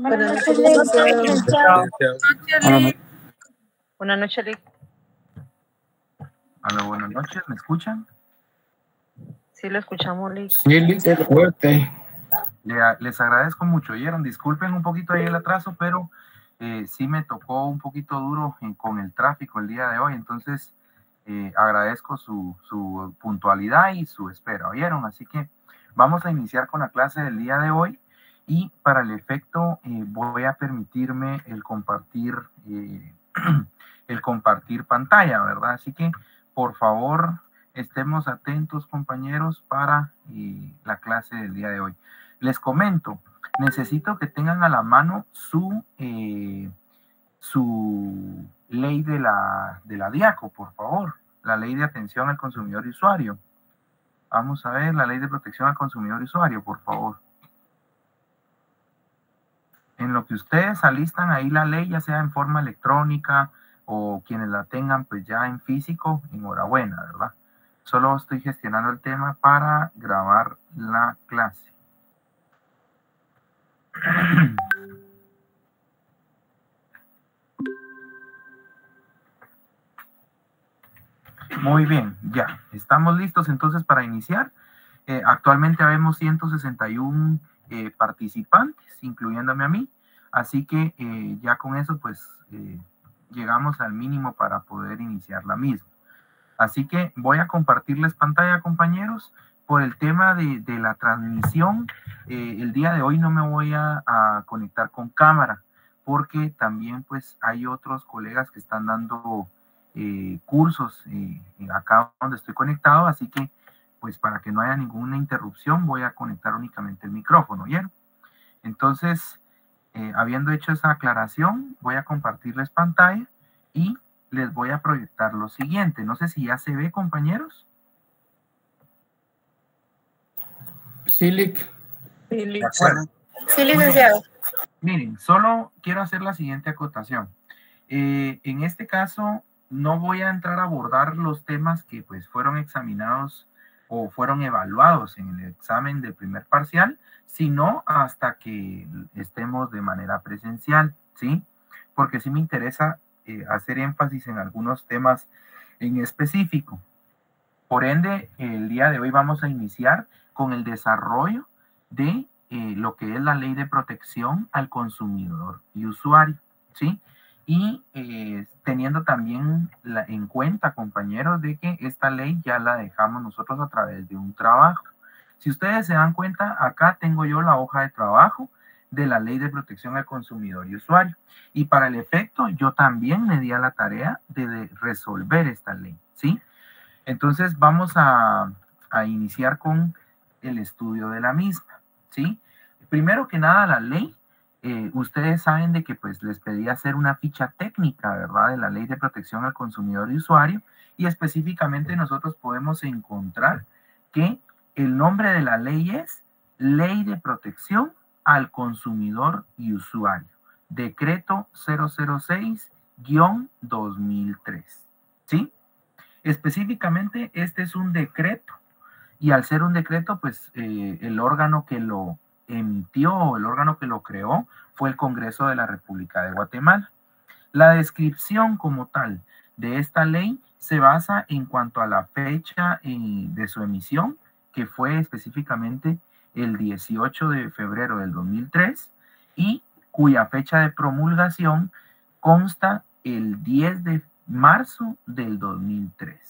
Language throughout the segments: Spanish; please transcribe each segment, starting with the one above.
Buenas noches, licenciado. Buenas noches, Lic. Hola, buenas noches, ¿me escuchan? Sí, lo escuchamos, Lic. Sí, Lic, fuerte. Les agradezco mucho. Oyeron, disculpen un poquito ahí el atraso, pero sí me tocó un poquito duro con el tráfico el día de hoy, entonces agradezco su puntualidad y su espera. ¿Oyeron? Así que vamos a iniciar con la clase del día de hoy y para el efecto voy a permitirme el compartir pantalla, ¿verdad? Así que por favor estemos atentos, compañeros, para la clase del día de hoy. Les comento, necesito que tengan a la mano su ley de la DIACO, por favor, la ley de atención al consumidor y usuario. Vamos a ver la ley de protección al consumidor y usuario, por favor. En lo que ustedes alistan ahí la ley, ya sea en forma electrónica o quienes la tengan pues ya en físico, enhorabuena, ¿verdad? Solo estoy gestionando el tema para grabar la clase. Muy bien, ya, estamos listos entonces para iniciar. Actualmente habemos 161 participantes, incluyéndome a mí, así que ya con eso pues llegamos al mínimo para poder iniciar la misma. Así que voy a compartirles pantalla, compañeros. Por el tema de la transmisión, el día de hoy no me voy a conectar con cámara, porque también pues hay otros colegas que están dando cursos acá donde estoy conectado, así que pues para que no haya ninguna interrupción voy a conectar únicamente el micrófono, ¿bien? Entonces, habiendo hecho esa aclaración, voy a compartirles pantalla y les voy a proyectar lo siguiente. No sé si ya se ve, compañeros. Sí, Lic. Sí, Sí, licenciado. Miren, solo quiero hacer la siguiente acotación. En este caso, no voy a entrar a abordar los temas que pues fueron examinados o fueron evaluados en el examen de primer parcial, sino hasta que estemos de manera presencial, ¿sí? Porque sí me interesa hacer énfasis en algunos temas en específico. Por ende, el día de hoy vamos a iniciar con el desarrollo de lo que es la ley de protección al consumidor y usuario, ¿sí? Y teniendo también en cuenta, compañeros, de que esta ley ya la dejamos nosotros a través de un trabajo. Si ustedes se dan cuenta, acá tengo yo la hoja de trabajo de la ley de protección al consumidor y usuario. Y para el efecto, yo también me di a la tarea de resolver esta ley, ¿sí? Entonces vamos a iniciar con el estudio de la misma, ¿sí? Primero que nada, la ley, ustedes saben de que pues les pedí hacer una ficha técnica, ¿verdad? De la ley de protección al consumidor y usuario, y específicamente nosotros podemos encontrar que el nombre de la ley es Ley de Protección al Consumidor y Usuario, Decreto 006-2003, ¿sí? Específicamente, este es un decreto y al ser un decreto, pues el órgano que lo emitió, el órgano que lo creó, fue el Congreso de la República de Guatemala. La descripción como tal de esta ley se basa en cuanto a la fecha de su emisión, que fue específicamente el 18 de febrero del 2003 y cuya fecha de promulgación consta el 10 de marzo del 2003,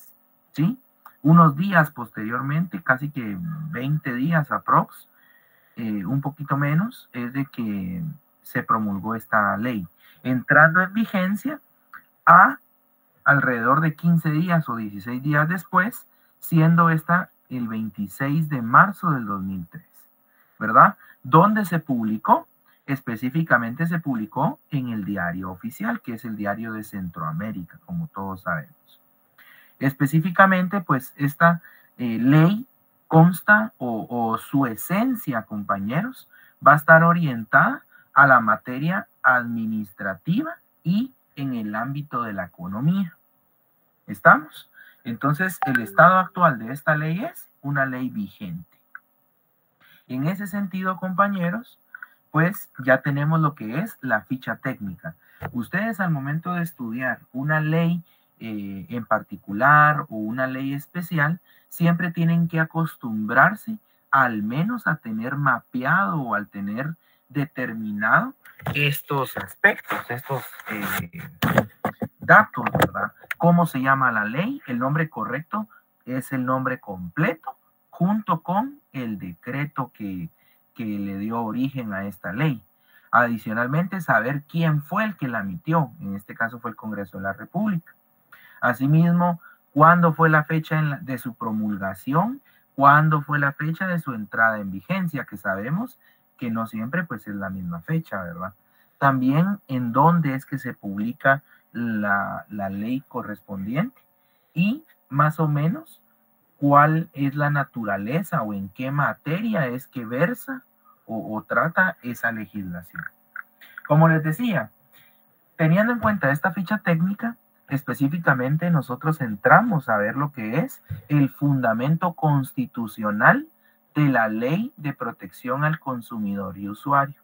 ¿sí? Unos días posteriormente, casi que 20 días aprox, un poquito menos, es de que se promulgó esta ley, entrando en vigencia a alrededor de 15 días o 16 días después, siendo esta el 26 de marzo del 2003, ¿verdad? ¿Dónde se publicó? Específicamente se publicó en el Diario Oficial, que es el diario de Centroamérica, como todos sabemos. Específicamente, pues esta ley consta o su esencia, compañeros, va a estar orientada a la materia administrativa y en el ámbito de la economía. ¿Estamos? Entonces, el estado actual de esta ley es una ley vigente. En ese sentido, compañeros, pues ya tenemos lo que es la ficha técnica. Ustedes al momento de estudiar una ley en particular o una ley especial, siempre tienen que acostumbrarse al menos a tener mapeado o al tener determinado estos aspectos, estos datos, ¿verdad? ¿Cómo se llama la ley? El nombre correcto es el nombre completo junto con el decreto que le dio origen a esta ley. Adicionalmente, saber quién fue el que la emitió. En este caso fue el Congreso de la República. Asimismo, cuándo fue la fecha de su promulgación, cuándo fue la fecha de su entrada en vigencia, que sabemos que no siempre pues es la misma fecha, ¿verdad? También en dónde es que se publica la ley correspondiente y más o menos cuál es la naturaleza o en qué materia es que versa o trata esa legislación. Como les decía, teniendo en cuenta esta ficha técnica, específicamente nosotros entramos a ver lo que es el fundamento constitucional de la Ley de Protección al Consumidor y Usuario.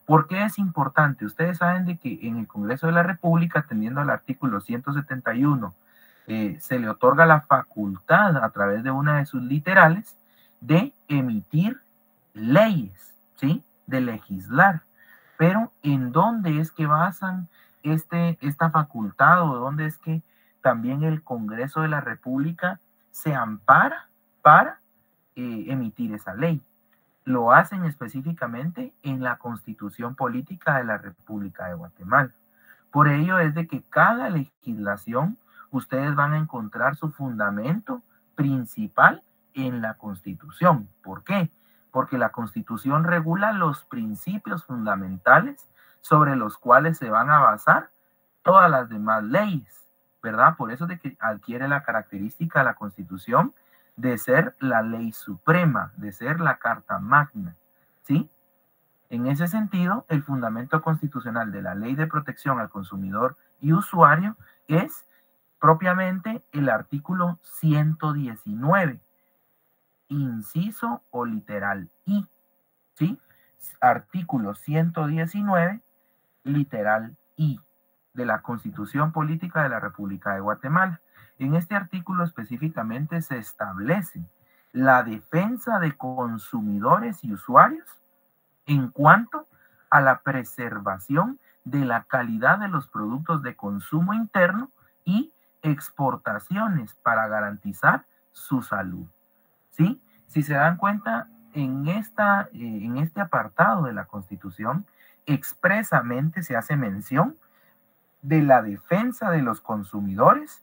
¿Por qué es importante? Ustedes saben de que en el Congreso de la República, atendiendo al artículo 171, se le otorga la facultad a través de una de sus literales de emitir leyes, ¿sí? De legislar. Pero ¿en dónde es que basan esta facultad o dónde es que también el Congreso de la República se ampara para emitir esa ley? Lo hacen específicamente en la Constitución Política de la República de Guatemala. Por ello es de que cada legislación ustedes van a encontrar su fundamento principal en la Constitución. ¿Por qué? Porque la Constitución regula los principios fundamentales sobre los cuales se van a basar todas las demás leyes, ¿verdad? Por eso es de que adquiere la característica de la Constitución de ser la ley suprema, de ser la Carta Magna, ¿sí? En ese sentido, el fundamento constitucional de la Ley de Protección al Consumidor y Usuario es propiamente el artículo 119, inciso o literal I, ¿sí? Artículo 119, literal I, de la Constitución Política de la República de Guatemala. En este artículo específicamente se establece la defensa de consumidores y usuarios en cuanto a la preservación de la calidad de los productos de consumo interno y exportaciones para garantizar su salud. ¿Sí? Si se dan cuenta, en este apartado de la Constitución expresamente se hace mención de la defensa de los consumidores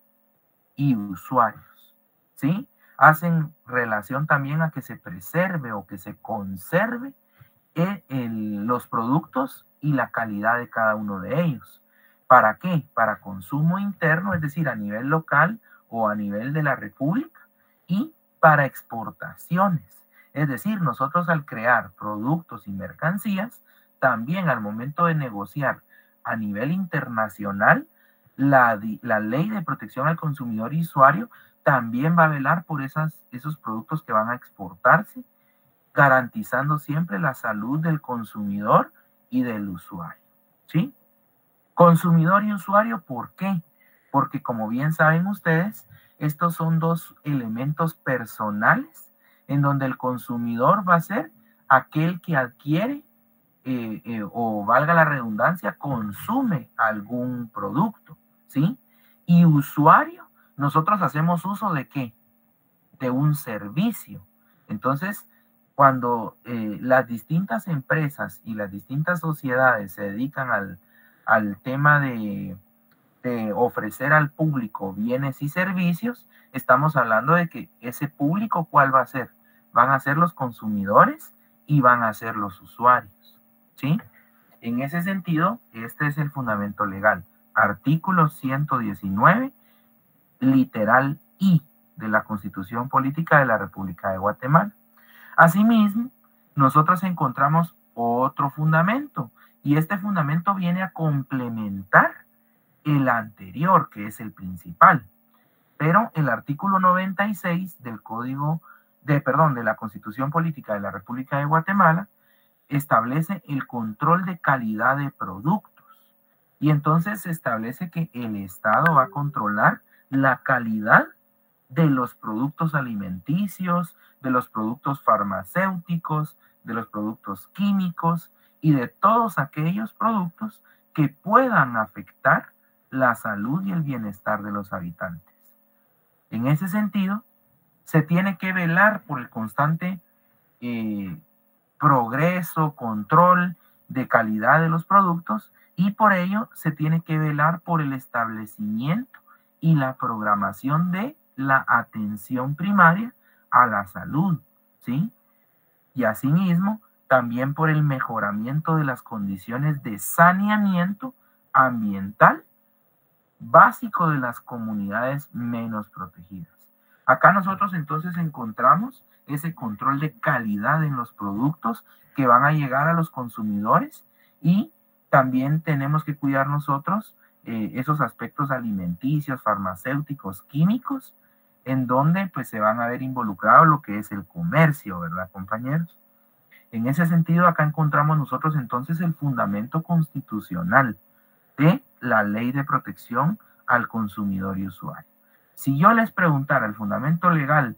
y usuarios, ¿sí? Hacen relación también a que se preserve o que se conserve los productos y la calidad de cada uno de ellos. ¿Para qué? Para consumo interno, es decir, a nivel local o a nivel de la República, y para exportaciones. Es decir, nosotros al crear productos y mercancías, también al momento de negociar a nivel internacional, la ley de protección al consumidor y usuario también va a velar por esos productos que van a exportarse, garantizando siempre la salud del consumidor y del usuario, ¿sí? Consumidor y usuario, ¿por qué? Porque como bien saben ustedes, estos son dos elementos personales en donde el consumidor va a ser aquel que adquiere o valga la redundancia, consume algún producto, ¿sí? Y usuario, nosotros hacemos uso ¿de qué? De un servicio. Entonces, cuando las distintas empresas y las distintas sociedades se dedican al tema de ofrecer al público bienes y servicios, estamos hablando de que ese público, ¿cuál va a ser? Van a ser los consumidores y van a ser los usuarios, ¿sí? En ese sentido, este es el fundamento legal. Artículo 119, literal I, de la Constitución Política de la República de Guatemala. Asimismo, nosotros encontramos otro fundamento, y este fundamento viene a complementar el anterior, que es el principal. Pero el artículo 96 del de la Constitución Política de la República de Guatemala establece el control de calidad de productos. Y entonces se establece que el Estado va a controlar la calidad de los productos alimenticios, de los productos farmacéuticos, de los productos químicos y de todos aquellos productos que puedan afectar la salud y el bienestar de los habitantes. En ese sentido, se tiene que velar por el constante progreso, control de calidad de los productos, y por ello se tiene que velar por el establecimiento y la programación de la atención primaria a la salud, ¿sí? Y asimismo, también por el mejoramiento de las condiciones de saneamiento ambiental básico de las comunidades menos protegidas. Acá nosotros entonces encontramos ese control de calidad en los productos que van a llegar a los consumidores, y también tenemos que cuidar nosotros esos aspectos alimenticios, farmacéuticos, químicos, en donde pues se van a ver involucrados lo que es el comercio, ¿verdad, compañeros? En ese sentido, acá encontramos nosotros entonces el fundamento constitucional de la Ley de Protección al Consumidor y Usuario. Si yo les preguntara el fundamento legal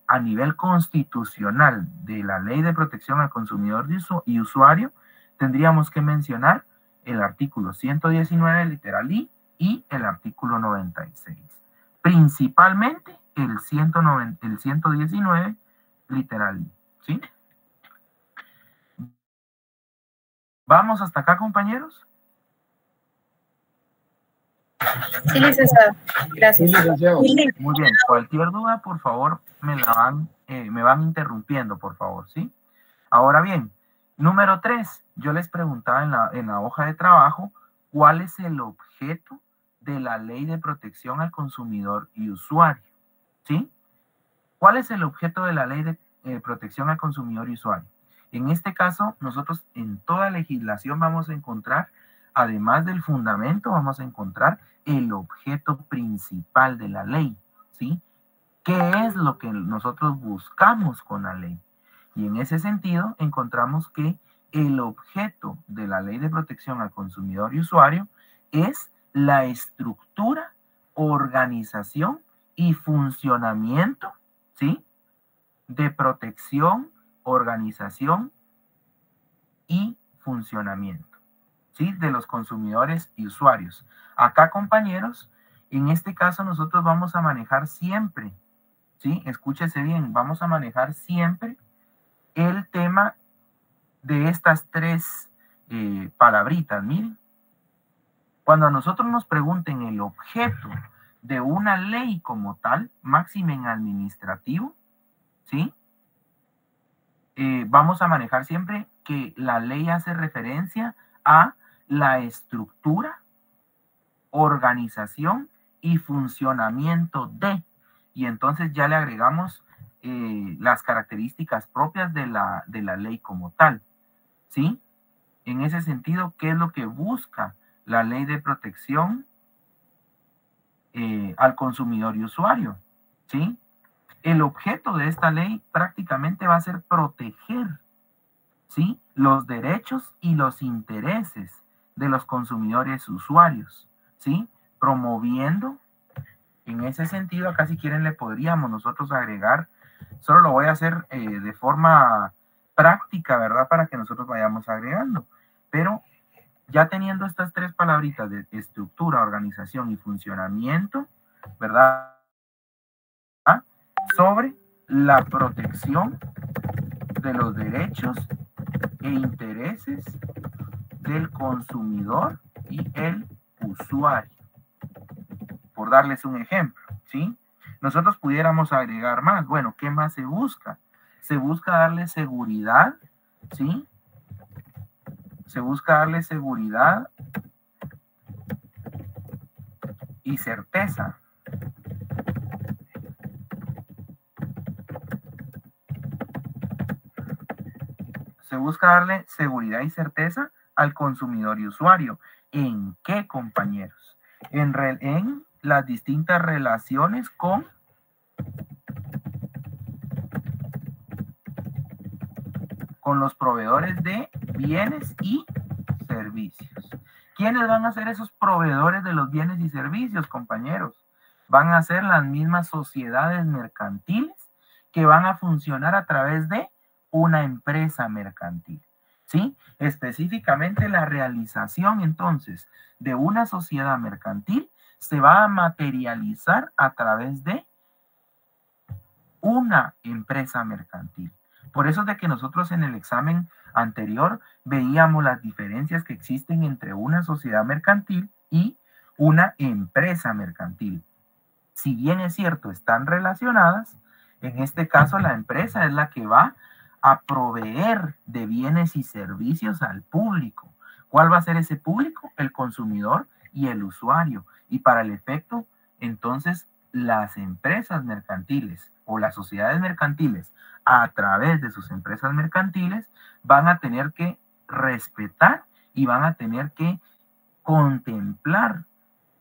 a nivel constitucional de la Ley de Protección al Consumidor y Usuario, tendríamos que mencionar el artículo 119, literal I, y el artículo 96. Principalmente el 119, literal I, ¿sí? ¿Vamos hasta acá, compañeros? Sí, licenciado. Gracias. Sí, licenciado. Muy bien. Cualquier duda, por favor, me van interrumpiendo, por favor, ¿sí? Ahora bien, número 3, yo les preguntaba en la hoja de trabajo, ¿cuál es el objeto de la Ley de Protección al Consumidor y Usuario? ¿Sí? ¿Cuál es el objeto de la Ley de Protección al Consumidor y Usuario? En este caso, nosotros en toda legislación vamos a encontrar, además del fundamento, vamos a encontrar el objeto principal de la ley, ¿sí? ¿Qué es lo que nosotros buscamos con la ley? Y en ese sentido, encontramos que el objeto de la Ley de Protección al Consumidor y Usuario es la estructura, organización y funcionamiento, ¿sí? De protección, organización y funcionamiento, ¿sí? De los consumidores y usuarios. Acá, compañeros, en este caso nosotros vamos a manejar siempre, ¿sí? Escúchese bien, vamos a manejar siempre el tema de estas tres palabritas. Miren, cuando a nosotros nos pregunten el objeto de una ley como tal, máxime en administrativo, ¿sí? Vamos a manejar siempre que la ley hace referencia a la estructura, organización y funcionamiento de, y entonces ya le agregamos las características propias de la ley como tal, ¿sí? En ese sentido, ¿qué es lo que busca la Ley de Protección al Consumidor y Usuario? ¿Sí? El objeto de esta ley prácticamente va a ser proteger, ¿sí? Los derechos y los intereses de los consumidores y usuarios, ¿sí? Promoviendo, en ese sentido, acá si quieren le podríamos nosotros agregar, solo lo voy a hacer de forma práctica, ¿verdad? Para que nosotros vayamos agregando, pero ya teniendo estas tres palabritas de estructura, organización y funcionamiento, ¿verdad? Sobre la protección de los derechos e intereses del consumidor y el usuario. Por darles un ejemplo, ¿sí? Nosotros pudiéramos agregar más. Bueno, ¿qué más se busca? Se busca darle seguridad, ¿sí? Se busca darle seguridad y certeza. Se busca darle seguridad y certeza al consumidor y usuario. ¿En qué, compañeros? En las distintas relaciones con los proveedores de bienes y servicios. ¿Quiénes van a ser esos proveedores de los bienes y servicios, compañeros? Van a ser las mismas sociedades mercantiles que van a funcionar a través de una empresa mercantil, ¿sí? Específicamente la realización, entonces, de una sociedad mercantil se va a materializar a través de una empresa mercantil. Por eso es de que nosotros en el examen anterior veíamos las diferencias que existen entre una sociedad mercantil y una empresa mercantil. Si bien es cierto, están relacionadas, en este caso la empresa es la que va a proveer de bienes y servicios al público. ¿Cuál va a ser ese público? El consumidor y el usuario. Y para el efecto, entonces, las empresas mercantiles o las sociedades mercantiles, a través de sus empresas mercantiles, van a tener que respetar y van a tener que contemplar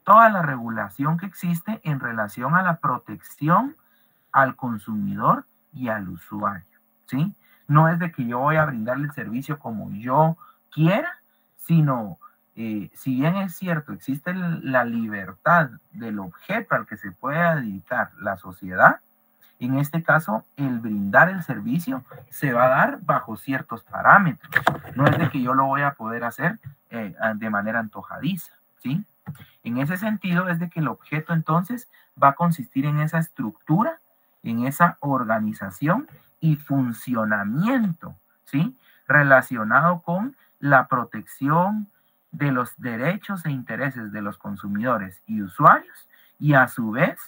toda la regulación que existe en relación a la protección al consumidor y al usuario, ¿sí? No es de que yo voy a brindarle el servicio como yo quiera, sino, si bien es cierto, existe la libertad del objeto al que se pueda dedicar la sociedad, en este caso, el brindar el servicio se va a dar bajo ciertos parámetros. No es de que yo lo voy a poder hacer de manera antojadiza, ¿sí? En ese sentido es de que el objeto entonces va a consistir en esa estructura, en esa organización y funcionamiento, ¿sí? Relacionado con la protección de los derechos e intereses de los consumidores y usuarios, y a su vez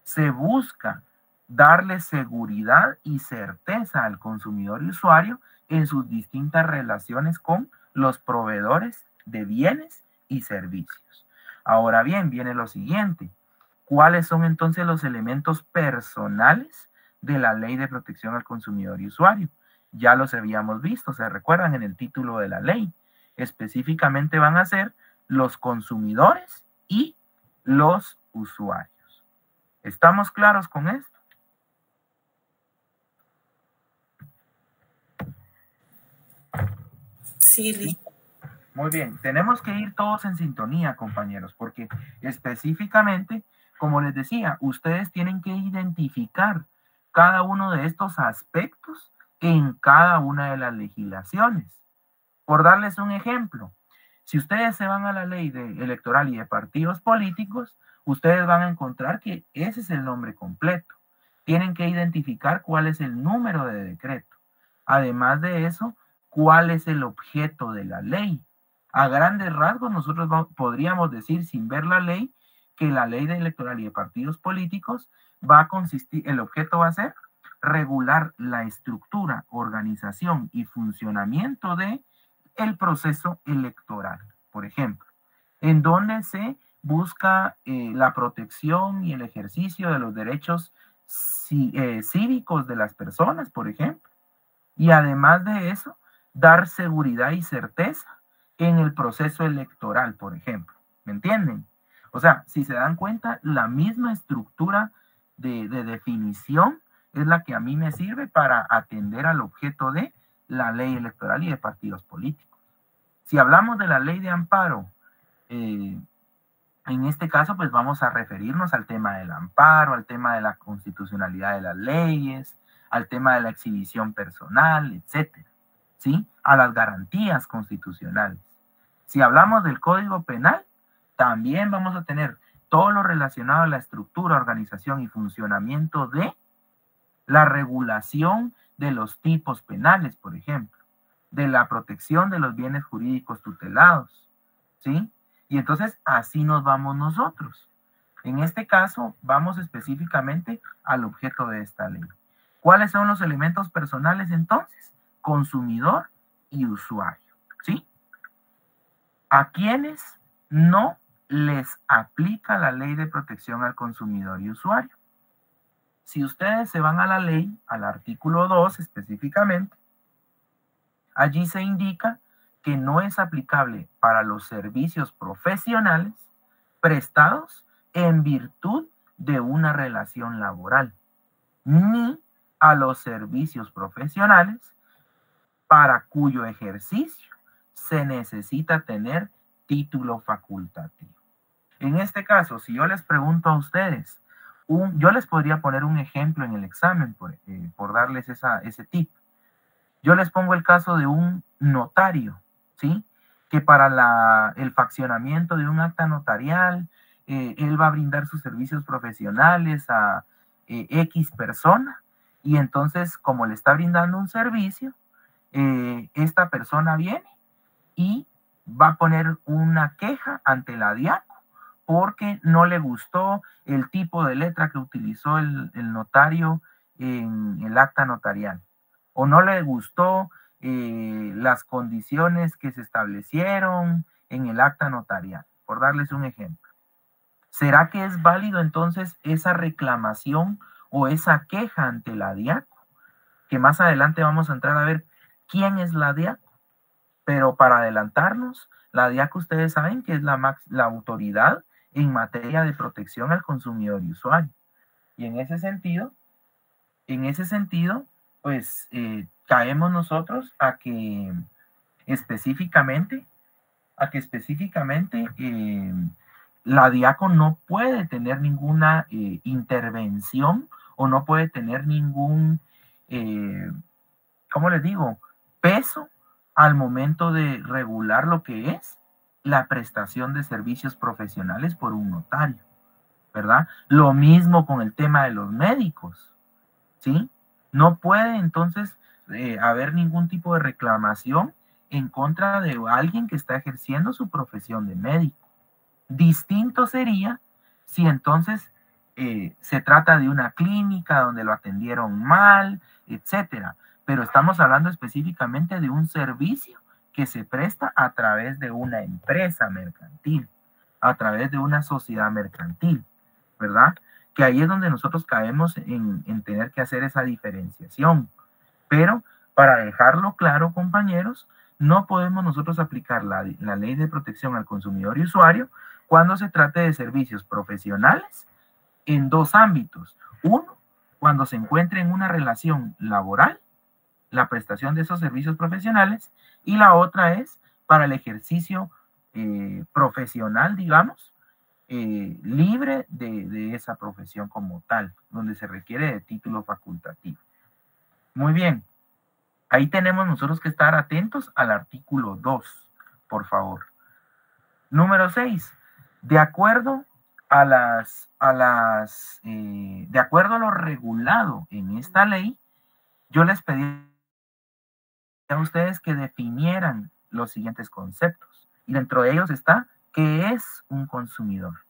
se busca darle seguridad y certeza al consumidor y usuario en sus distintas relaciones con los proveedores de bienes y servicios. Ahora bien, viene lo siguiente. ¿Cuáles son entonces los elementos personales de la Ley de Protección al Consumidor y Usuario? Ya los habíamos visto, se recuerdan en el título de la ley. Específicamente van a ser los consumidores y los usuarios. ¿Estamos claros con esto? Sí. Muy bien, tenemos que ir todos en sintonía, compañeros, porque específicamente, como les decía, ustedes tienen que identificar cada uno de estos aspectos en cada una de las legislaciones. Por darles un ejemplo, si ustedes se van a la ley electoral y de partidos políticos, ustedes van a encontrar que ese es el nombre completo. Tienen que identificar cuál es el número de decreto. Además de eso, cuál es el objeto de la ley. A grandes rasgos, nosotros podríamos decir, sin ver la ley, que la ley electoral y de partidos políticos va a consistir, el objeto va a ser regular la estructura, organización y funcionamiento de el proceso electoral, por ejemplo, en donde se busca la protección y el ejercicio de los derechos cívicos de las personas, por ejemplo, y además de eso, dar seguridad y certeza en el proceso electoral, por ejemplo. ¿Me entienden? O sea, si se dan cuenta, la misma estructura de definición es la que a mí me sirve para atender al objeto de la ley electoral y de partidos políticos. Si hablamos de la ley de amparo, en este caso, pues vamos a referirnos al tema del amparo, al tema de la constitucionalidad de las leyes, al tema de la exhibición personal, etcétera, ¿sí? A las garantías constitucionales. Si hablamos del Código Penal, también vamos a tener todo lo relacionado a la estructura, organización y funcionamiento de la regulación de los tipos penales, por ejemplo, de la protección de los bienes jurídicos tutelados, ¿sí? Y entonces así nos vamos nosotros. En este caso, vamos específicamente al objeto de esta ley. ¿Cuáles son los elementos personales entonces? Consumidor y usuario, ¿sí? ¿A quiénes no les aplica la ley de protección al consumidor y usuario? Si ustedes se van a la ley, al artículo 2 específicamente, allí se indica que no es aplicable para los servicios profesionales prestados en virtud de una relación laboral, ni a los servicios profesionales para cuyo ejercicio se necesita tener título facultativo. En este caso, si yo les pregunto a ustedes, yo les podría poner un ejemplo en el examen por darles ese tip. Yo les pongo el caso de un notario, ¿sí? Que para el faccionamiento de un acta notarial, él va a brindar sus servicios profesionales a X persona, y entonces, como le está brindando un servicio, esta persona viene y va a poner una queja ante la DIACO porque no le gustó el tipo de letra que utilizó el notario en el acta notarial, o no le gustó las condiciones que se establecieron en el acta notarial, por darles un ejemplo. ¿Será que es válido entonces esa reclamación o esa queja ante la DIACO? Que más adelante vamos a entrar a ver quién es la DIACO. Pero para adelantarnos, la DIACO ustedes saben que es la autoridad en materia de protección al consumidor y usuario. Y en ese sentido, pues caemos nosotros a que específicamente la DIACO no puede tener ninguna intervención o no puede tener ningún, ¿cómo les digo?, peso al momento de regular lo que es la prestación de servicios profesionales por un notario, ¿verdad? Lo mismo con el tema de los médicos, ¿sí? No puede entonces haber ningún tipo de reclamación en contra de alguien que está ejerciendo su profesión de médico. Distinto sería si entonces se trata de una clínica donde lo atendieron mal, etcétera. Pero estamos hablando específicamente de un servicio que se presta a través de una empresa mercantil, a través de una sociedad mercantil, ¿verdad? Que ahí es donde nosotros caemos en tener que hacer esa diferenciación. Pero para dejarlo claro, compañeros, no podemos nosotros aplicar la ley de protección al consumidor y usuario cuando se trate de servicios profesionales en dos ámbitos. Uno, cuando se encuentre en una relación laboral, la prestación de esos servicios profesionales, y la otra es para el ejercicio profesional, digamos, libre de esa profesión como tal, donde se requiere de título facultativo. Muy bien, ahí tenemos nosotros que estar atentos al artículo 2, por favor. Número 6, de acuerdo a lo regulado en esta ley, yo les pedí a ustedes que definieran los siguientes conceptos. Y dentro de ellos está, ¿qué es un consumidor?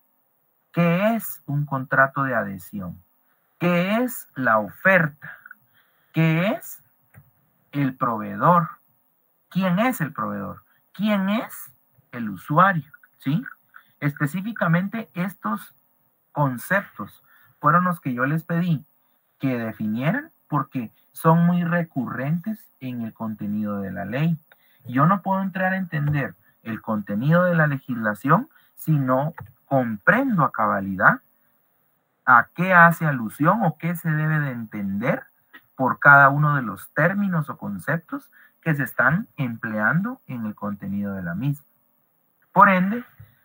¿Qué es un contrato de adhesión? ¿Qué es la oferta? ¿Qué es el proveedor? ¿Quién es el proveedor? ¿Quién es el usuario? ¿Sí? Específicamente estos conceptos fueron los que yo les pedí que definieran porque son muy recurrentes en el contenido de la ley. Yo no puedo entrar a entender el contenido de la legislación si no comprendo a cabalidad a qué hace alusión o qué se debe de entender por cada uno de los términos o conceptos que se están empleando en el contenido de la misma. Por ende,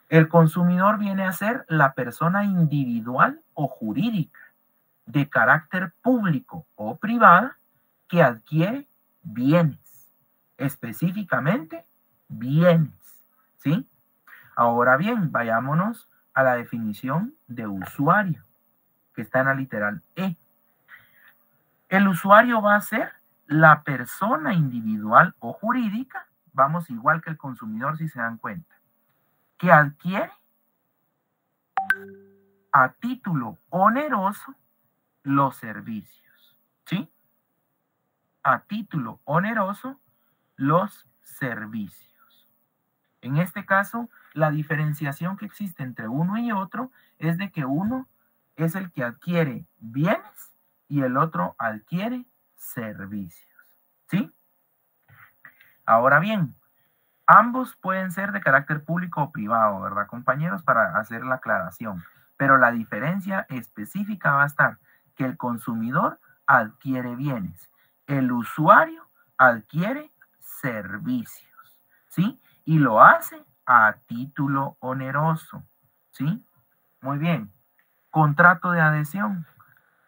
el consumidor viene a ser la persona individual o jurídica de carácter público o privada que adquiere bienes, específicamente bienes, ¿sí? Ahora bien, vayámonos a la definición de usuario, que está en la literal E. El usuario va a ser la persona individual o jurídica, vamos igual que el consumidor si se dan cuenta, que adquiere a título oneroso los servicios, ¿sí? A título oneroso los servicios. En este caso, la diferenciación que existe entre uno y otro es de que uno es el que adquiere bienes y el otro adquiere servicios, ¿sí? Ahora bien, ambos pueden ser de carácter público o privado, ¿verdad, compañeros? Para hacer la aclaración. Pero la diferencia específica va a estar que el consumidor adquiere bienes, el usuario adquiere servicios, ¿sí? Y lo hace a título oneroso, ¿sí? Muy bien. Contrato de adhesión.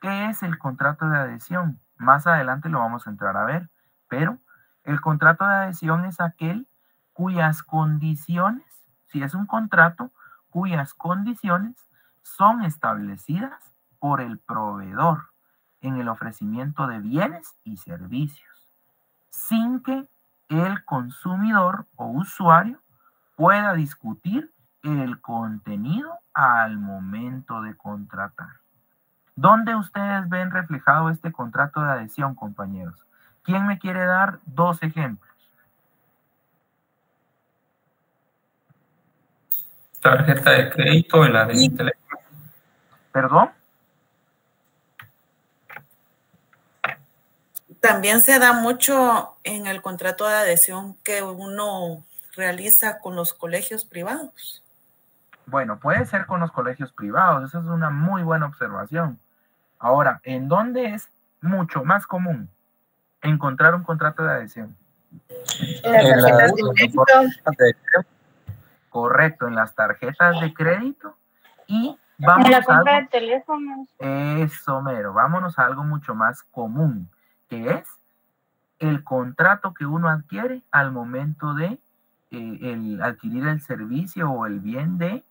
¿Qué es el contrato de adhesión? Más adelante lo vamos a entrar a ver, pero el contrato de adhesión es aquel cuyas condiciones, si es un contrato, cuyas condiciones son establecidas por el proveedor en el ofrecimiento de bienes y servicios, sin que el consumidor o usuario pueda discutir el contenido al momento de contratar. ¿Dónde ustedes ven reflejado este contrato de adhesión, compañeros? ¿Quién me quiere dar 2 ejemplos? Tarjeta de crédito y la de teléfono. ¿Perdón? También se da mucho en el contrato de adhesión que uno realiza con los colegios privados. Bueno, puede ser con los colegios privados, esa es una muy buena observación. Ahora, ¿en dónde es mucho más común encontrar un contrato de adhesión? En las tarjetas de crédito. Correcto, en las tarjetas de crédito y En la vámonos a compra algo, de teléfonos. eso mero, vámonos a algo mucho más común, que es el contrato que uno adquiere al momento de el adquirir el servicio o el bien de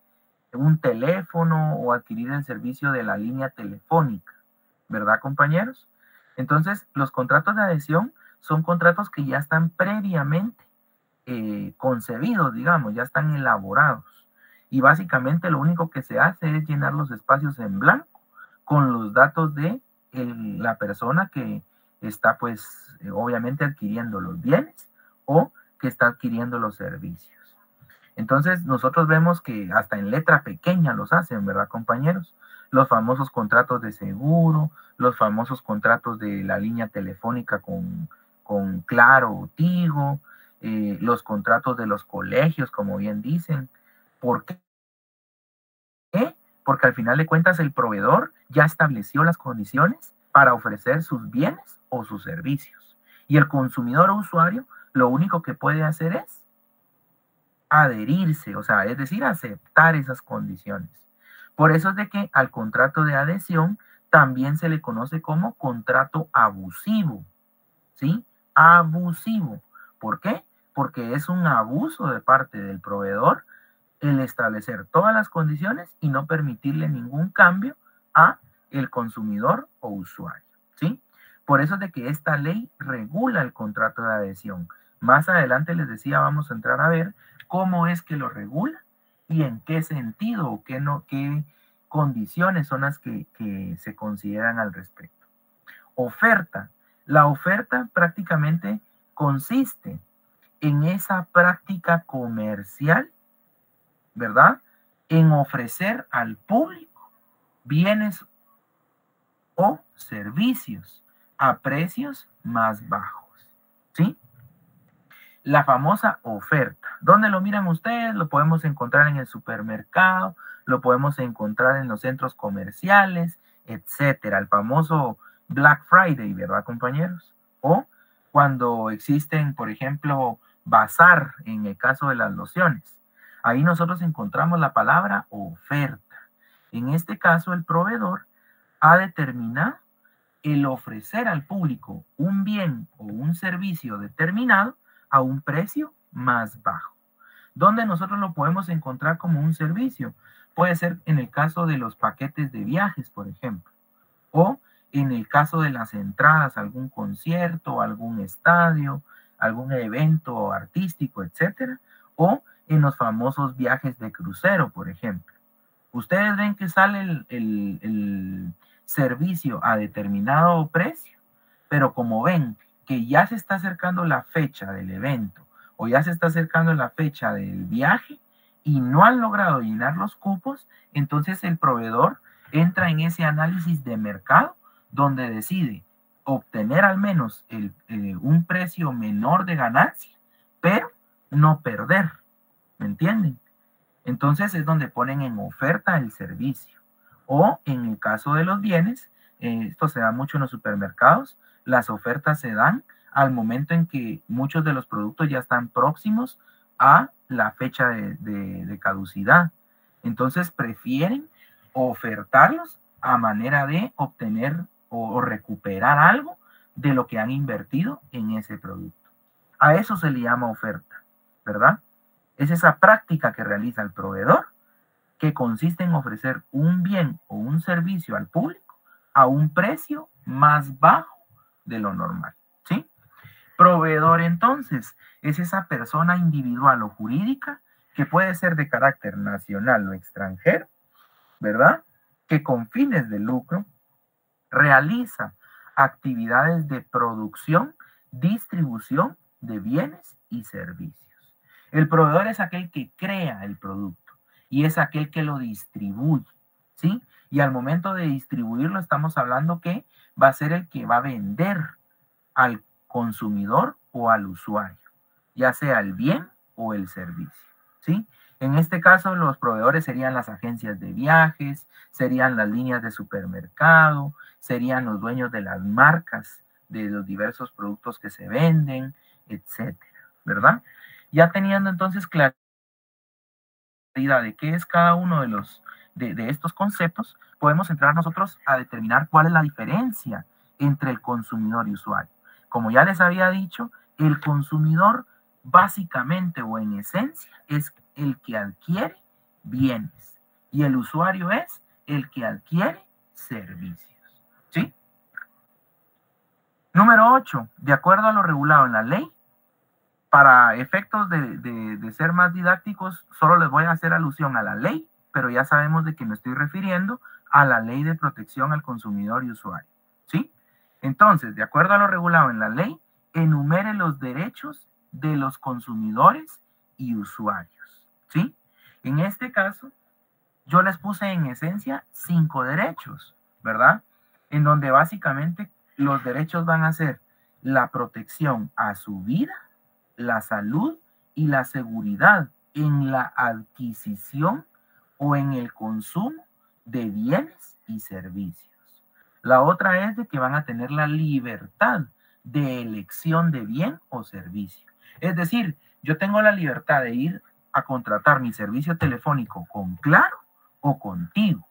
un teléfono o adquirir el servicio de la línea telefónica, ¿verdad, compañeros? Entonces, los contratos de adhesión son contratos que ya están previamente concebidos, digamos, ya están elaborados. Y básicamente lo único que se hace es llenar los espacios en blanco con los datos de la persona que está, pues, obviamente adquiriendo los bienes o que está adquiriendo los servicios. Entonces, nosotros vemos que hasta en letra pequeña los hacen, ¿verdad, compañeros? Los famosos contratos de seguro, los famosos contratos de la línea telefónica con Claro o Tigo, los contratos de los colegios, como bien dicen. ¿Por qué? Porque al final de cuentas el proveedor ya estableció las condiciones para ofrecer sus bienes o sus servicios. Y el consumidor o usuario lo único que puede hacer es adherirse, o sea, es decir, aceptar esas condiciones. Por eso es de que al contrato de adhesión también se le conoce como contrato abusivo, ¿sí? Abusivo. ¿Por qué? Porque es un abuso de parte del proveedor el establecer todas las condiciones y no permitirle ningún cambio a el consumidor o usuario, ¿sí? Por eso es de que esta ley regula el contrato de adhesión. Más adelante les decía, vamos a entrar a ver cómo es que lo regula y en qué sentido o qué condiciones son las que se consideran al respecto. Oferta. La oferta prácticamente consiste en esa práctica comercial, ¿verdad? En ofrecer al público bienes o servicios a precios más bajos, ¿sí? La famosa oferta. ¿Dónde lo miran ustedes? Lo podemos encontrar en el supermercado, lo podemos encontrar en los centros comerciales, etcétera. El famoso Black Friday, ¿verdad, compañeros? O cuando existen, por ejemplo, bazar, en el caso de las lociones. Ahí nosotros encontramos la palabra oferta. En este caso, el proveedor ha determinado el ofrecer al público un bien o un servicio determinado a un precio más bajo. ¿Dónde nosotros lo podemos encontrar como un servicio? Puede ser en el caso de los paquetes de viajes, por ejemplo, o en el caso de las entradas a algún concierto, algún estadio, algún evento artístico, etcétera, o en los famosos viajes de crucero, por ejemplo. Ustedes ven que sale el servicio a determinado precio, pero como ven que ya se está acercando la fecha del evento o ya se está acercando la fecha del viaje y no han logrado llenar los cupos, entonces el proveedor entra en ese análisis de mercado donde decide obtener al menos un precio menor de ganancia, pero no perder, ¿me entienden? Entonces es donde ponen en oferta el servicio. O en el caso de los bienes, esto se da mucho en los supermercados, las ofertas se dan al momento en que muchos de los productos ya están próximos a la fecha de caducidad. Entonces prefieren ofertarlos a manera de obtener o recuperar algo de lo que han invertido en ese producto. A eso se le llama oferta, ¿verdad? Es esa práctica que realiza el proveedor, que consiste en ofrecer un bien o un servicio al público a un precio más bajo de lo normal, ¿sí? Proveedor, entonces, es esa persona individual o jurídica que puede ser de carácter nacional o extranjero, ¿verdad? Que con fines de lucro realiza actividades de producción, distribución de bienes y servicios. El proveedor es aquel que crea el producto y es aquel que lo distribuye, ¿sí? Y al momento de distribuirlo estamos hablando que va a ser el que va a vender al consumidor o al usuario, ya sea el bien o el servicio, ¿sí? En este caso, los proveedores serían las agencias de viajes, serían las líneas de supermercado, serían los dueños de las marcas de los diversos productos que se venden, etcétera, ¿verdad? Ya teniendo entonces claridad de qué es cada uno de estos conceptos, podemos entrar nosotros a determinar cuál es la diferencia entre el consumidor y usuario. Como ya les había dicho, el consumidor básicamente o en esencia es el que adquiere bienes y el usuario es el que adquiere servicios, ¿sí? Número 8, de acuerdo a lo regulado en la ley, para efectos de ser más didácticos, solo les voy a hacer alusión a la ley, pero ya sabemos de que me estoy refiriendo a la Ley de Protección al Consumidor y Usuario, ¿sí? Entonces, de acuerdo a lo regulado en la ley, enumere los derechos de los consumidores y usuarios, ¿sí? En este caso, yo les puse en esencia 5 derechos, ¿verdad? En donde básicamente los derechos van a ser la protección a su vida, la salud y la seguridad en la adquisición o en el consumo de bienes y servicios. La otra es de que van a tener la libertad de elección de bien o servicio. Es decir, yo tengo la libertad de ir a contratar mi servicio telefónico con Claro o contigo.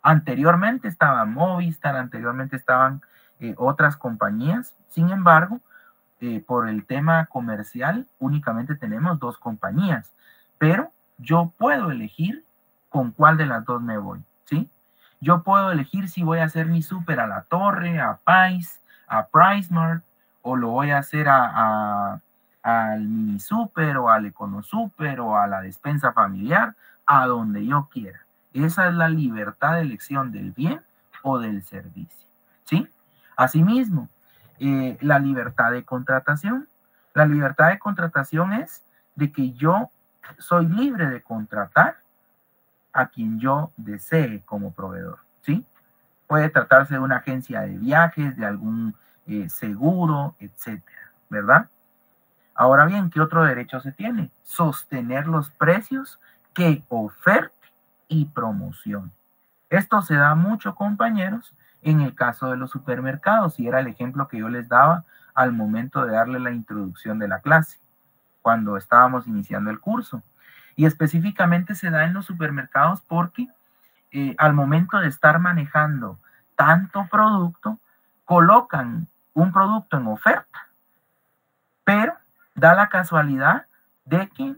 Anteriormente estaba Movistar, anteriormente estaban otras compañías. Sin embargo, por el tema comercial, únicamente tenemos 2 compañías, pero yo puedo elegir con cuál de las 2 me voy, ¿sí? Yo puedo elegir si voy a hacer mi súper a La Torre, a Pais, a PriceMart, o lo voy a hacer al mini súper o al econosúper o a la despensa familiar, a donde yo quiera. Esa es la libertad de elección del bien o del servicio, ¿sí? Asimismo, la libertad de contratación. La libertad de contratación es de que yo soy libre de contratar a quien yo desee como proveedor, ¿sí? Puede tratarse de una agencia de viajes, de algún seguro, etcétera, ¿verdad? Ahora bien, ¿qué otro derecho se tiene? Sostener los precios que oferte y promocione. Esto se da mucho, compañeros, en el caso de los supermercados, y era el ejemplo que yo les daba al momento de darle la introducción de la clase, cuando estábamos iniciando el curso. Y específicamente se da en los supermercados porque al momento de estar manejando tanto producto, colocan un producto en oferta, pero da la casualidad de que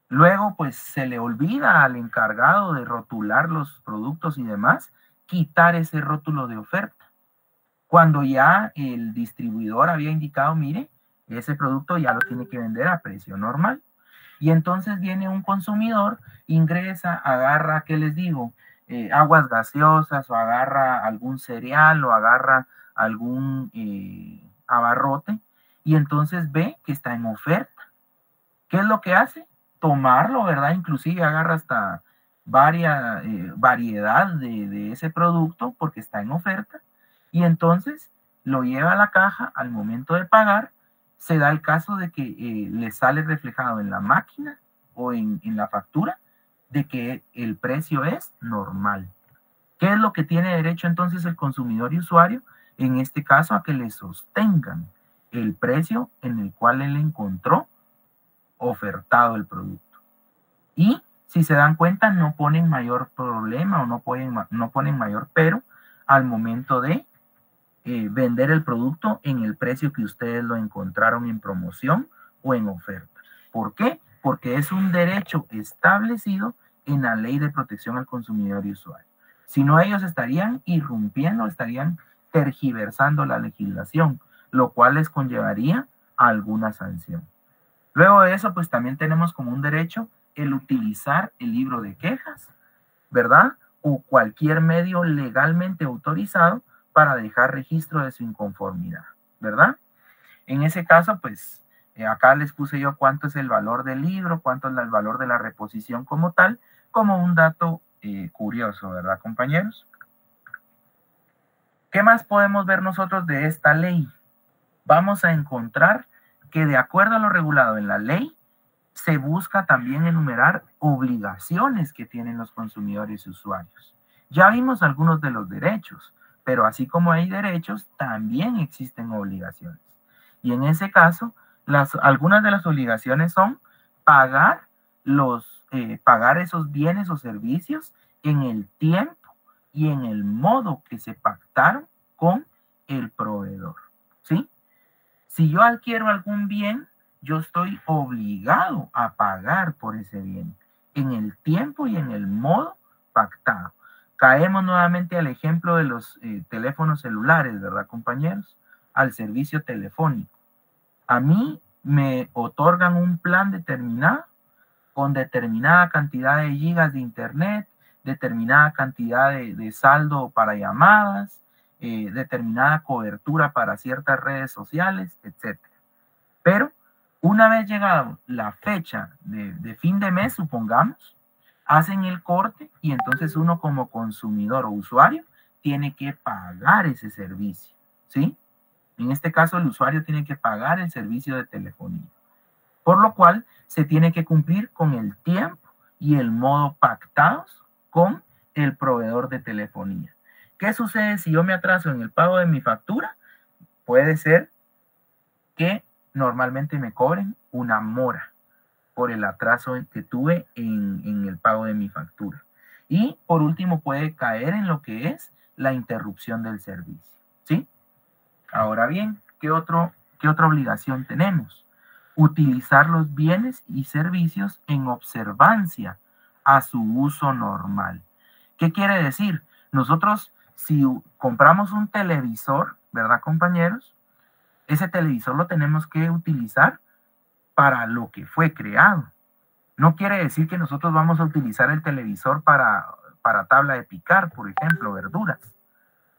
luego pues se le olvida al encargado de rotular los productos y demás, quitar ese rótulo de oferta, cuando ya el distribuidor había indicado, mire, ese producto ya lo tiene que vender a precio normal. Y entonces viene un consumidor, ingresa, agarra, ¿qué les digo? Aguas gaseosas, o agarra algún cereal, o agarra algún abarrote, y entonces ve que está en oferta. ¿Qué es lo que hace? Tomarlo, ¿verdad? Inclusive agarra hasta variedad de ese producto porque está en oferta, y entonces lo lleva a la caja. Al momento de pagar, se da el caso de que le sale reflejado en la máquina o en la factura de que el precio es normal. ¿Qué es lo que tiene derecho entonces el consumidor y usuario? En este caso, a que le sostengan el precio en el cual él encontró ofertado el producto. Y si se dan cuenta, no ponen mayor problema o no ponen mayor pero al momento de vender el producto en el precio que ustedes lo encontraron en promoción o en oferta. ¿Por qué? Porque es un derecho establecido en la Ley de Protección al Consumidor y Usuario. Si no, ellos estarían irrumpiendo, estarían tergiversando la legislación, lo cual les conllevaría a alguna sanción. Luego de eso, pues también tenemos como un derecho el utilizar el libro de quejas, ¿verdad? O cualquier medio legalmente autorizado para dejar registro de su inconformidad, ¿verdad? En ese caso, pues, acá les puse yo cuánto es el valor del libro, cuánto es el valor de la reposición como tal, como un dato curioso, ¿verdad, compañeros? ¿Qué más podemos ver nosotros de esta ley? Vamos a encontrar que de acuerdo a lo regulado en la ley, se busca también enumerar obligaciones que tienen los consumidores y usuarios. Ya vimos algunos de los derechos, pero así como hay derechos, también existen obligaciones. Y en ese caso, algunas de las obligaciones son pagar esos bienes o servicios en el tiempo y en el modo que se pactaron con el proveedor, ¿sí? Si yo adquiero algún bien, yo estoy obligado a pagar por ese bien en el tiempo y en el modo pactado. Caemos nuevamente al ejemplo de los teléfonos celulares, ¿verdad, compañeros? Al servicio telefónico. A mí me otorgan un plan determinado con determinada cantidad de gigas de internet, determinada cantidad de saldo para llamadas, determinada cobertura para ciertas redes sociales, etc. Pero una vez llegado la fecha de fin de mes, supongamos, hacen el corte y entonces uno como consumidor o usuario tiene que pagar ese servicio, ¿sí? En este caso, el usuario tiene que pagar el servicio de telefonía, por lo cual se tiene que cumplir con el tiempo y el modo pactados con el proveedor de telefonía. ¿Qué sucede si yo me atraso en el pago de mi factura? Puede ser que normalmente me cobren una mora por el atraso que tuve en el pago de mi factura. Y por último puede caer en lo que es la interrupción del servicio, ¿sí? Ahora bien, ¿qué otra obligación tenemos? Utilizar los bienes y servicios en observancia a su uso normal. ¿Qué quiere decir? Nosotros, si compramos un televisor, ¿verdad, compañeros? Ese televisor lo tenemos que utilizar para lo que fue creado. No quiere decir que nosotros vamos a utilizar el televisor para tabla de picar, por ejemplo, verduras.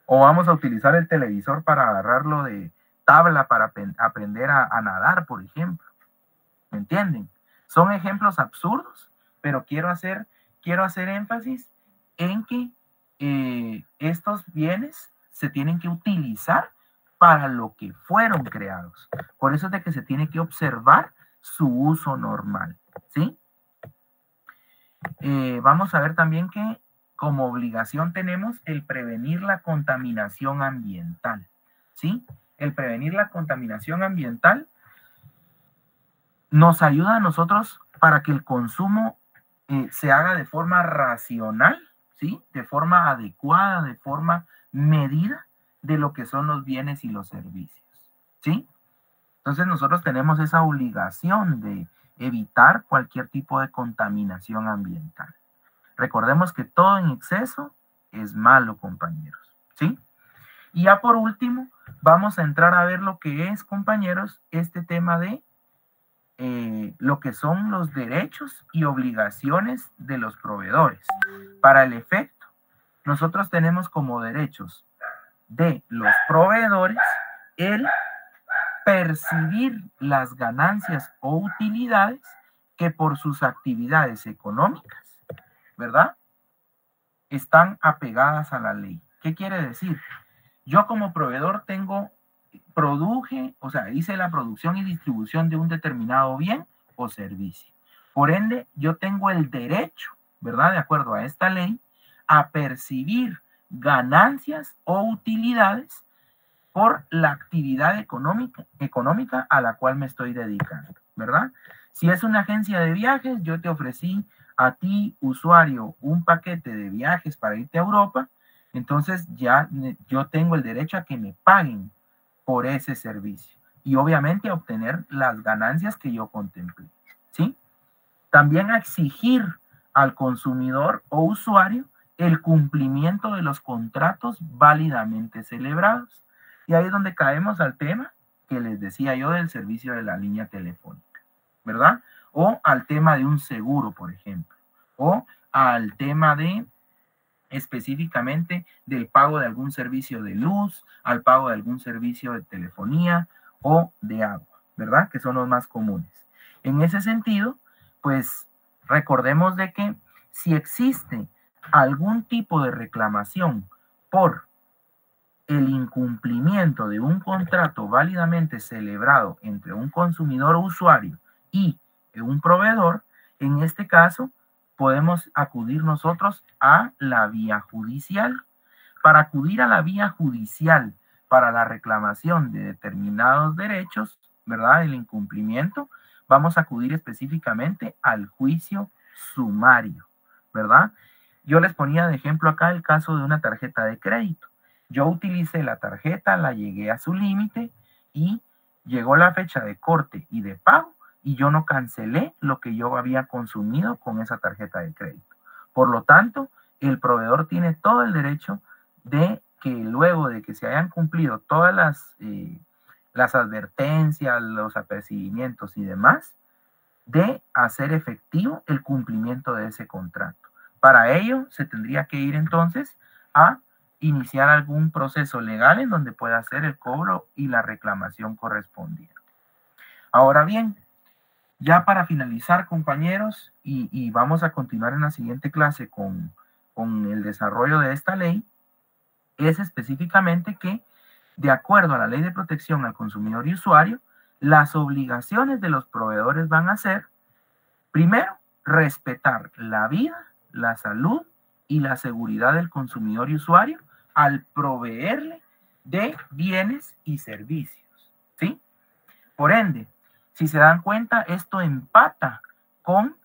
O vamos a utilizar el televisor para agarrarlo de tabla para aprender a nadar, por ejemplo. ¿Me entienden? Son ejemplos absurdos, pero quiero hacer énfasis en que estos bienes se tienen que utilizar para lo que fueron creados. Por eso es de que se tiene que observar su uso normal, ¿sí? Vamos a ver también que como obligación tenemos el prevenir la contaminación ambiental, ¿sí? El prevenir la contaminación ambiental nos ayuda a nosotros para que el consumo se haga de forma racional, ¿sí? De forma adecuada, de forma medida de lo que son los bienes y los servicios, ¿sí? Entonces nosotros tenemos esa obligación de evitar cualquier tipo de contaminación ambiental. Recordemos que todo en exceso es malo, compañeros, ¿sí? Y ya por último, vamos a entrar a ver lo que es, compañeros, este tema de lo que son los derechos y obligaciones de los proveedores. Para el efecto, nosotros tenemos como derechos de los proveedores el percibir las ganancias o utilidades que por sus actividades económicas, ¿verdad?, están apegadas a la ley. ¿Qué quiere decir? Yo como proveedor hice la producción y distribución de un determinado bien o servicio. Por ende, yo tengo el derecho, ¿verdad?, de acuerdo a esta ley, a percibir ganancias o utilidades por la actividad económica a la cual me estoy dedicando, ¿verdad? Si es una agencia de viajes, yo te ofrecí a ti, usuario, un paquete de viajes para irte a Europa, entonces ya yo tengo el derecho a que me paguen por ese servicio y obviamente a obtener las ganancias que yo contemplé, ¿sí? También a exigir al consumidor o usuario el cumplimiento de los contratos válidamente celebrados. Y ahí es donde caemos al tema que les decía yo del servicio de la línea telefónica, ¿verdad? O al tema de un seguro, por ejemplo, o al tema de específicamente del pago de algún servicio de luz, al pago de algún servicio de telefonía o de agua, ¿verdad? Que son los más comunes. En ese sentido, pues recordemos de que si existe algún tipo de reclamación por el incumplimiento de un contrato válidamente celebrado entre un consumidor o usuario y un proveedor, en este caso podemos acudir nosotros a la vía judicial. Para acudir a la vía judicial para la reclamación de determinados derechos, ¿verdad? El incumplimiento, vamos a acudir específicamente al juicio sumario, ¿verdad? Yo les ponía de ejemplo acá el caso de una tarjeta de crédito. Yo utilicé la tarjeta, la llegué a su límite y llegó la fecha de corte y de pago y yo no cancelé lo que yo había consumido con esa tarjeta de crédito. Por lo tanto, el proveedor tiene todo el derecho de que luego de que se hayan cumplido todas las advertencias, los apercibimientos y demás, de hacer efectivo el cumplimiento de ese contrato. Para ello, se tendría que ir entonces a iniciar algún proceso legal en donde pueda hacer el cobro y la reclamación correspondiente. Ahora bien, ya para finalizar, compañeros, y vamos a continuar en la siguiente clase con el desarrollo de esta ley, es específicamente que, de acuerdo a la Ley de Protección al Consumidor y Usuario, las obligaciones de los proveedores van a ser, primero, respetar la vida, la salud y la seguridad del consumidor y usuario al proveerle de bienes y servicios, ¿sí? Por ende, si se dan cuenta, esto empata con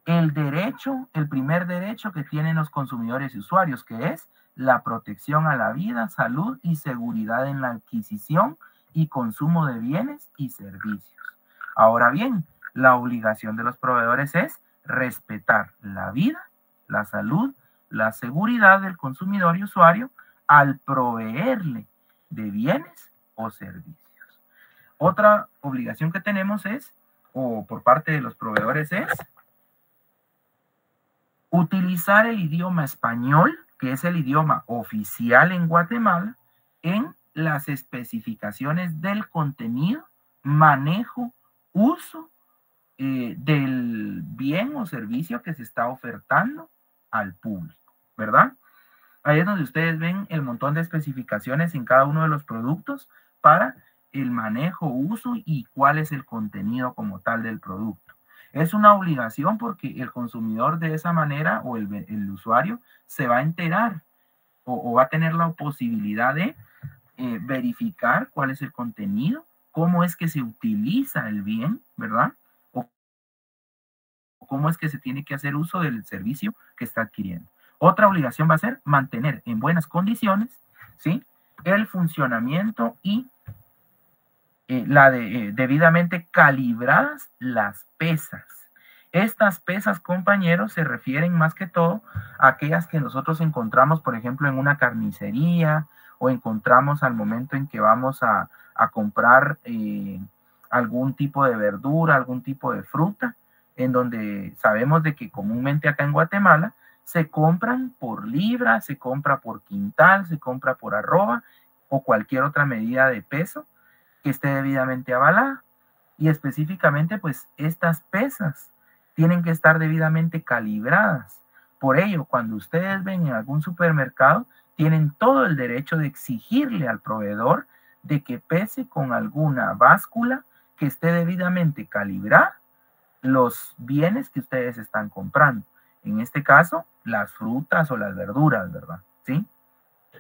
el derecho, el primer derecho que tienen los consumidores y usuarios, que es la protección a la vida, salud y seguridad en la adquisición y consumo de bienes y servicios. Ahora bien, la obligación de los proveedores es respetar la vida, la salud, la seguridad del consumidor y usuario al proveerle de bienes o servicios. Otra obligación que tenemos es, o por parte de los proveedores es, utilizar el idioma español, que es el idioma oficial en Guatemala, en las especificaciones del contenido, manejo, uso del bien o servicio que se está ofertando al público, ¿verdad? Ahí es donde ustedes ven el montón de especificaciones en cada uno de los productos para el manejo, uso y cuál es el contenido como tal del producto. Es una obligación porque el consumidor de esa manera o el usuario se va a enterar o va a tener la posibilidad de verificar cuál es el contenido, cómo es que se utiliza el bien, ¿verdad? O cómo es que se tiene que hacer uso del servicio que está adquiriendo. Otra obligación va a ser mantener en buenas condiciones, ¿sí?, el funcionamiento y debidamente calibradas las pesas. Estas pesas, compañeros, se refieren más que todo a aquellas que nosotros encontramos, por ejemplo, en una carnicería o encontramos al momento en que vamos a comprar algún tipo de verdura, algún tipo de fruta, en donde sabemos de que comúnmente acá en Guatemala se compran por libra, se compra por quintal, se compra por arroba o cualquier otra medida de peso que esté debidamente avalada. Y específicamente, pues, estas pesas tienen que estar debidamente calibradas. Por ello, cuando ustedes ven en algún supermercado, tienen todo el derecho de exigirle al proveedor de que pese con alguna báscula que esté debidamente calibrada los bienes que ustedes están comprando. En este caso, las frutas o las verduras, ¿verdad? ¿Sí?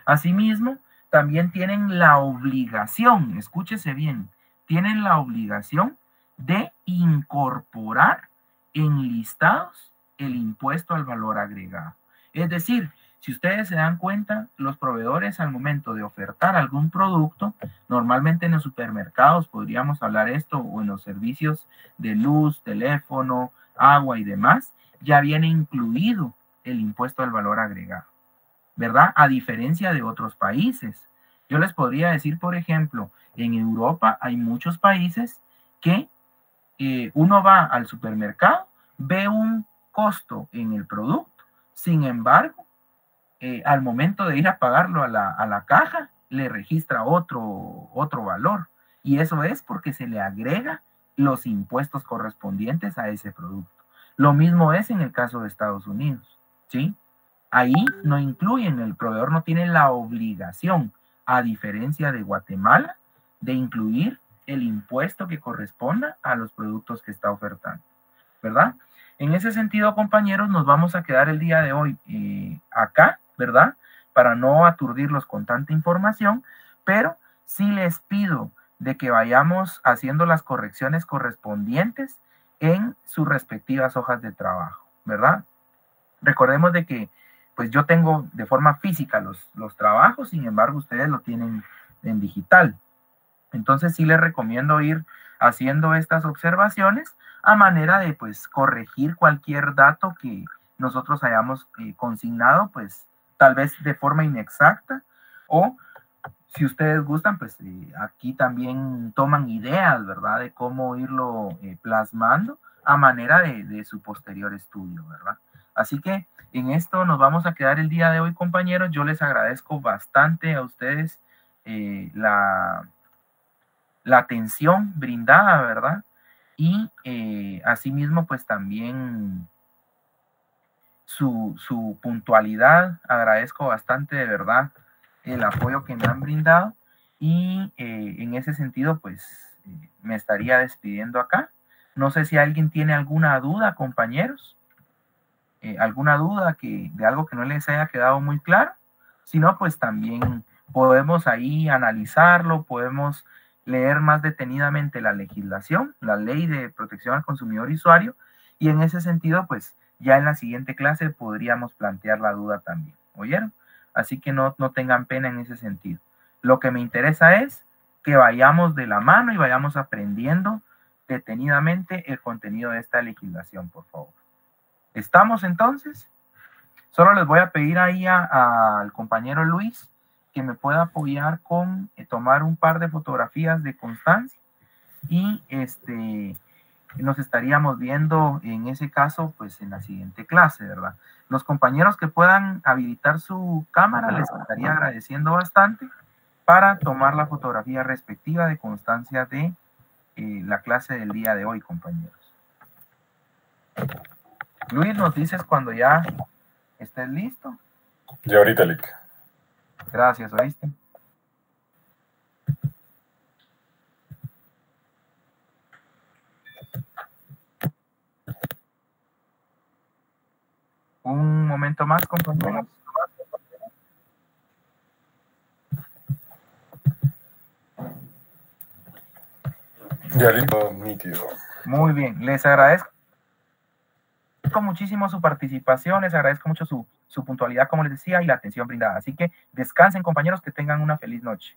Asimismo, también tienen la obligación, escúchese bien, tienen la obligación de incorporar en listados el impuesto al valor agregado. Es decir, si ustedes se dan cuenta, los proveedores al momento de ofertar algún producto, normalmente en los supermercados podríamos hablar esto, o en los servicios de luz, teléfono, agua y demás, ya viene incluido el impuesto al valor agregado, ¿verdad? A diferencia de otros países. Yo les podría decir, por ejemplo, en Europa hay muchos países que uno va al supermercado, ve un costo en el producto, sin embargo, al momento de ir a pagarlo a la caja, le registra otro valor. Y eso es porque se le agrega los impuestos correspondientes a ese producto. Lo mismo es en el caso de Estados Unidos, ¿sí? Ahí no incluyen, el proveedor no tiene la obligación, a diferencia de Guatemala, de incluir el impuesto que corresponda a los productos que está ofertando, ¿verdad? En ese sentido, compañeros, nos vamos a quedar el día de hoy acá, ¿verdad? Para no aturdirlos con tanta información, pero sí les pido de que vayamos haciendo las correcciones correspondientes en sus respectivas hojas de trabajo, ¿verdad? Recordemos de que, pues yo tengo de forma física los trabajos, sin embargo, ustedes lo tienen en digital. Entonces sí les recomiendo ir haciendo estas observaciones a manera de, pues, corregir cualquier dato que nosotros hayamos consignado, pues, tal vez de forma inexacta, o si ustedes gustan, pues aquí también toman ideas, ¿verdad? De cómo irlo plasmando a manera de su posterior estudio, ¿verdad? Así que en esto nos vamos a quedar el día de hoy, compañeros. Yo les agradezco bastante a ustedes la atención brindada, ¿verdad? Y asimismo, pues también su puntualidad. Agradezco bastante, de verdad, el apoyo que me han brindado. Y en ese sentido, pues me estaría despidiendo acá. No sé si alguien tiene alguna duda, compañeros. Alguna duda de algo que no les haya quedado muy claro. Si no, pues también podemos ahí analizarlo, podemos leer más detenidamente la legislación, la Ley de Protección al Consumidor y Usuario, y en ese sentido, pues ya en la siguiente clase podríamos plantear la duda también, ¿oyeron? Así que no tengan pena en ese sentido. Lo que me interesa es que vayamos de la mano y vayamos aprendiendo detenidamente el contenido de esta legislación, por favor. ¿Estamos entonces? Solo les voy a pedir ahí al compañero Luis que me pueda apoyar con tomar un par de fotografías de Constancia y nos estaríamos viendo en ese caso pues en la siguiente clase, ¿verdad? Los compañeros que puedan habilitar su cámara les estaría agradeciendo bastante para tomar la fotografía respectiva de Constancia de la clase del día de hoy, compañeros. Luis, nos dices cuando ya estés listo. Ya ahorita, Lick. Gracias, ¿oíste? Un momento más, compañeros. Ya listo, nítido. Muy bien, les agradezco muchísimo su participación, les agradezco mucho su puntualidad, como les decía, y la atención brindada. Así que descansen, compañeros, que tengan una feliz noche.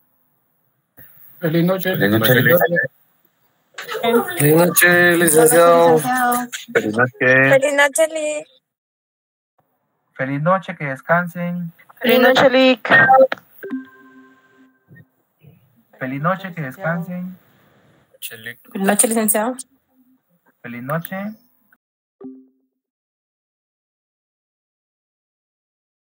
Feliz noche. Feliz noche, Feliz noche, licenciado. Feliz noche. Feliz noche, Lick. Feliz noche, que descansen. Feliz noche, Lick. Feliz noche, que descansen. Feliz noche, licenciado. Feliz noche.